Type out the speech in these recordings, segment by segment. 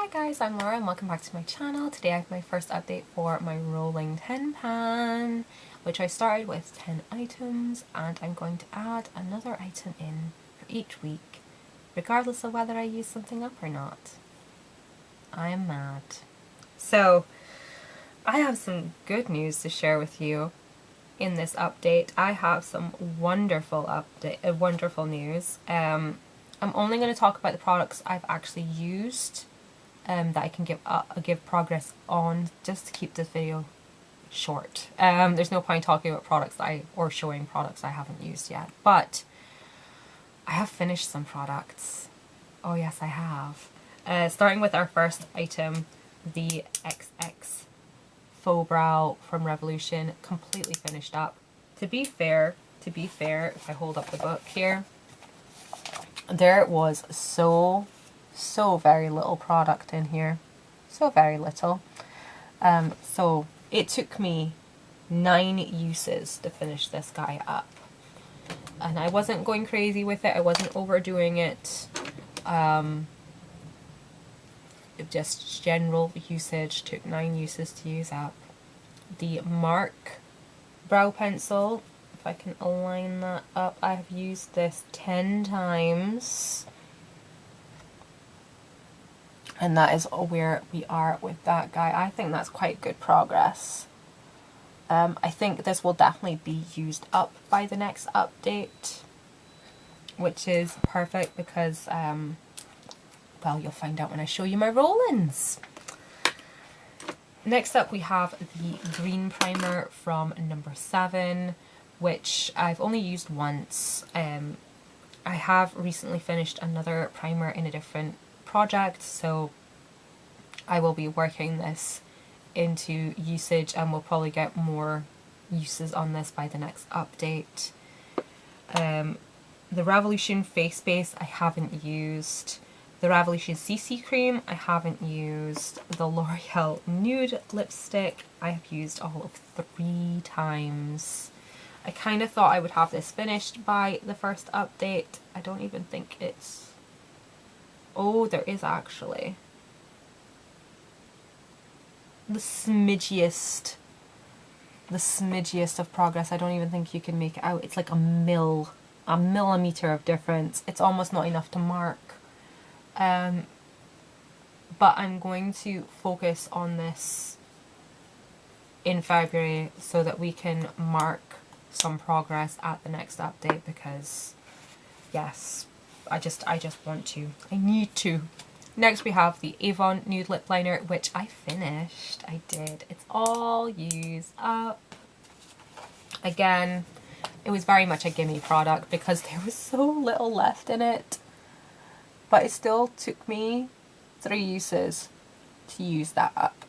Hi guys, I'm Laura and welcome back to my channel. Today I have my first update for my rolling 10 pan, which I started with 10 items, and I'm going to add another item in for each week, regardless of whether I use something up or not. I am mad. So, I have some good news to share with you in this update. I have some wonderful news. I'm only going to talk about the products I've actually used that I can give progress on, just to keep this video short. There's no point talking about products or showing products I haven't used yet, but I have finished some products. Oh yes, I have. Starting with our first item, the XX Faux Brow from Revolution, completely finished up. To be fair, if I hold up the book here, there was so very little product in here. So very little. So it took me 9 uses to finish this guy up. And I wasn't going crazy with it. I wasn't overdoing it. Just general usage. Took 9 uses to use up. The Mark brow pencil, if I can align that up, I have used this 10 times. And that is where we are with that guy. I think that's quite good progress. I think this will definitely be used up by the next update, which is perfect because, well, you'll find out when I show you my roll-ins. Next up we have the green primer from number 7, which I've only used once. I have recently finished another primer in a different project, so I will be working this into usage and we'll probably get more uses on this by the next update. The Revolution face base I haven't used. The Revolution CC cream I haven't used. The L'Oreal nude lipstick I have used all of 3 times. I kind of thought I would have this finished by the first update. I don't even think it's... Oh, there is actually the smidgiest of progress. I don't even think you can make it out. It's like a millimeter of difference. It's almost not enough to mark. But I'm going to focus on this in February so that we can mark some progress at the next update, because yes, I just want to. I need to. Next we have the Avon Nude Lip Liner, which I finished. I did. It's all used up. Again, it was very much a gimme product because there was so little left in it. But it still took me 3 uses to use that up.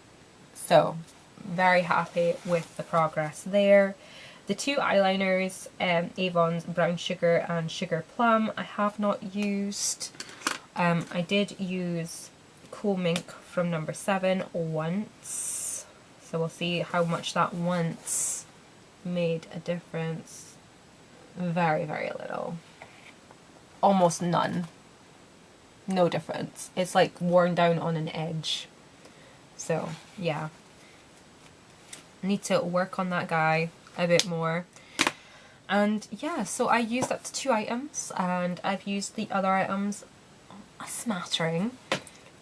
So, very happy with the progress there. The 2 eyeliners, Avon's Brown Sugar and Sugar Plum, I have not used. I did use Cool Mink from number 7 once. So we'll see how much that once made a difference. Very, very little. Almost none. No difference. It's like worn down on an edge. So, yeah. Need to work on that guy a bit more. And yeah, so I used up to 2 items, and I've used the other items a smattering.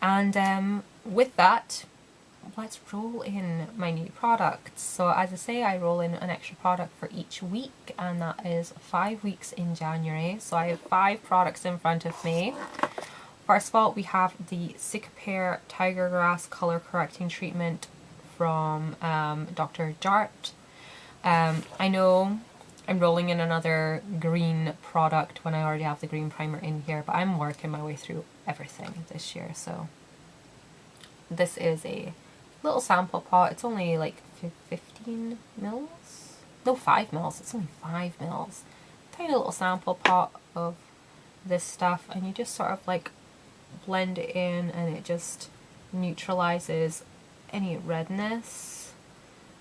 And with that, let's roll in my new products. So as I say, I roll in an extra product for each week, and that is 5 weeks in January. So I have 5 products in front of me. First of all, we have the Cicapair Tiger Grass Color Correcting Treatment from Dr. Jart. I know I'm rolling in another green product when I already have the green primer in here, but I'm working my way through everything this year. So this is a little sample pot. It's only like 15 mils? No, 5 mils. It's only 5 mils. Tiny little sample pot of this stuff, and you just sort of like blend it in, and it just neutralizes any redness.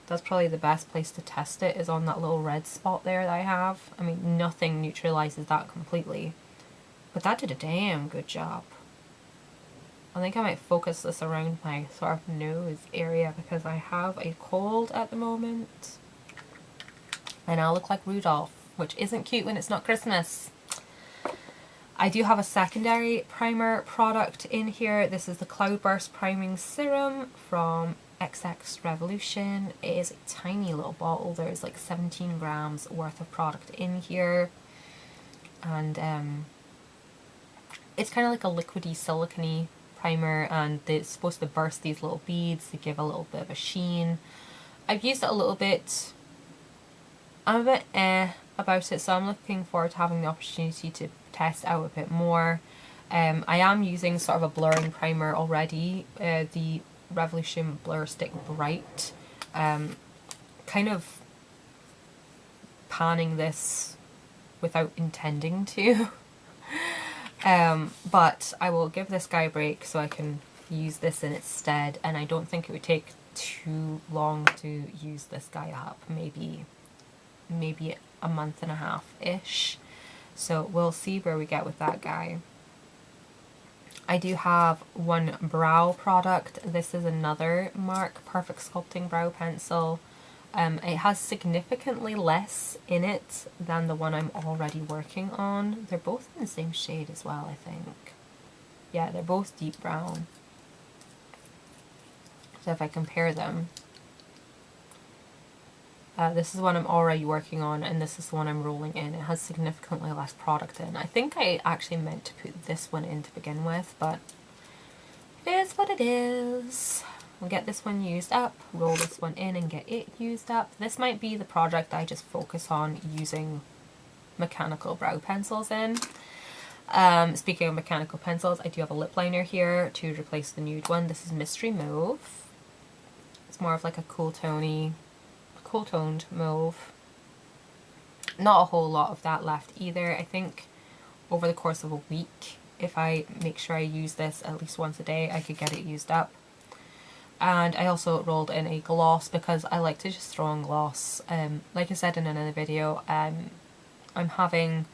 That's probably the best place to test it, is on that little red spot there that I have. I mean, nothing neutralizes that completely, but that did a damn good job. I think I might focus this around my sort of nose area because I have a cold at the moment. And I look like Rudolph, which isn't cute when it's not Christmas. I do have a secondary primer product in here. This is the Cloudburst Priming Serum from XX Revolution. It is a tiny little bottle. There's like 17 grams worth of product in here. And it's kind of like a liquidy, silicone primer, and it's supposed to burst these little beads to give a little bit of a sheen. I've used it a little bit. I'm a bit about it, so I'm looking forward to having the opportunity to test out a bit more. I am using sort of a blurring primer already, the Revolution Blur Stick Bright. Kind of panning this without intending to. But I will give this guy a break so I can use this in its stead, and I don't think it would take too long to use this guy up, maybe a month and a half-ish. So we'll see where we get with that guy. I do have one brow product. This is another MARC Perfect Sculpting Brow Pencil. It has significantly less in it than the one I'm already working on. They're both in the same shade as well, I think. Yeah, they're both deep brown. So if I compare them, this is the one I'm already working on, and this is the one I'm rolling in. It has significantly less product in. I think I actually meant to put this one in to begin with, but it is what it is. We'll get this one used up, roll this one in and get it used up. This might be the project I just focus on using mechanical brow pencils in. Speaking of mechanical pencils, I do have a lip liner here to replace the nude one. This is Mystery Mauve. It's more of like a cool-toned mauve. Not a whole lot of that left either. I think over the course of a week, if I make sure I use this at least once a day, I could get it used up. And I also rolled in a gloss because I like to just throw on gloss. Like I said in another video, I'm having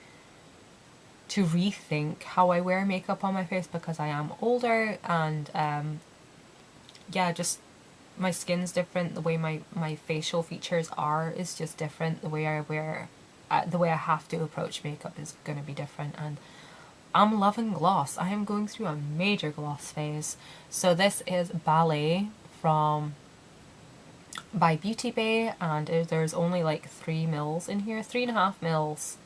to rethink how I wear makeup on my face because I am older, and yeah, just my skin's different. The way my facial features are is just different. The way I wear, the way I have to approach makeup is going to be different, and I'm loving gloss. I am going through a major gloss phase. So this is Ballet by Beauty Bay, and there's only like 3 mils in here, 3.5 mils.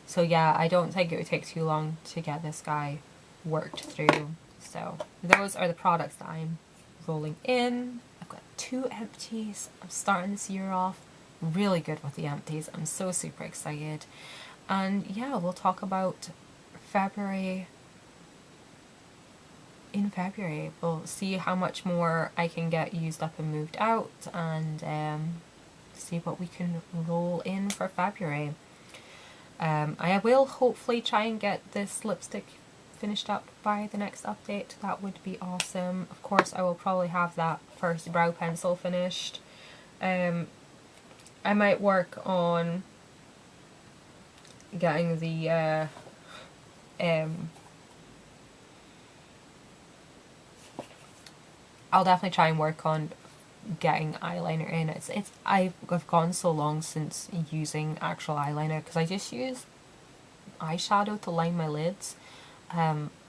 So yeah, I don't think it would take too long to get this guy worked through. So those are the products that I'm rolling in. I've got 2 empties. I'm starting this year off really good with the empties. I'm so super excited. And yeah, we'll talk about February. In February, we'll see how much more I can get used up and moved out, and see what we can roll in for February. I will hopefully try and get this lipstick finished up by the next update. That would be awesome. Of course, I will probably have that first brow pencil finished. I might work on getting the I'll definitely try and work on getting eyeliner in. I've gone so long since using actual eyeliner because I just use eyeshadow to line my lids,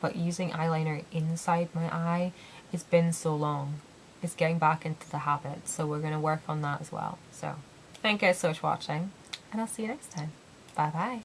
but using eyeliner inside my eye, it's been so long. It's getting back into the habit, so we're going to work on that as well. So thank you guys so much for watching, and I'll see you next time. Bye bye.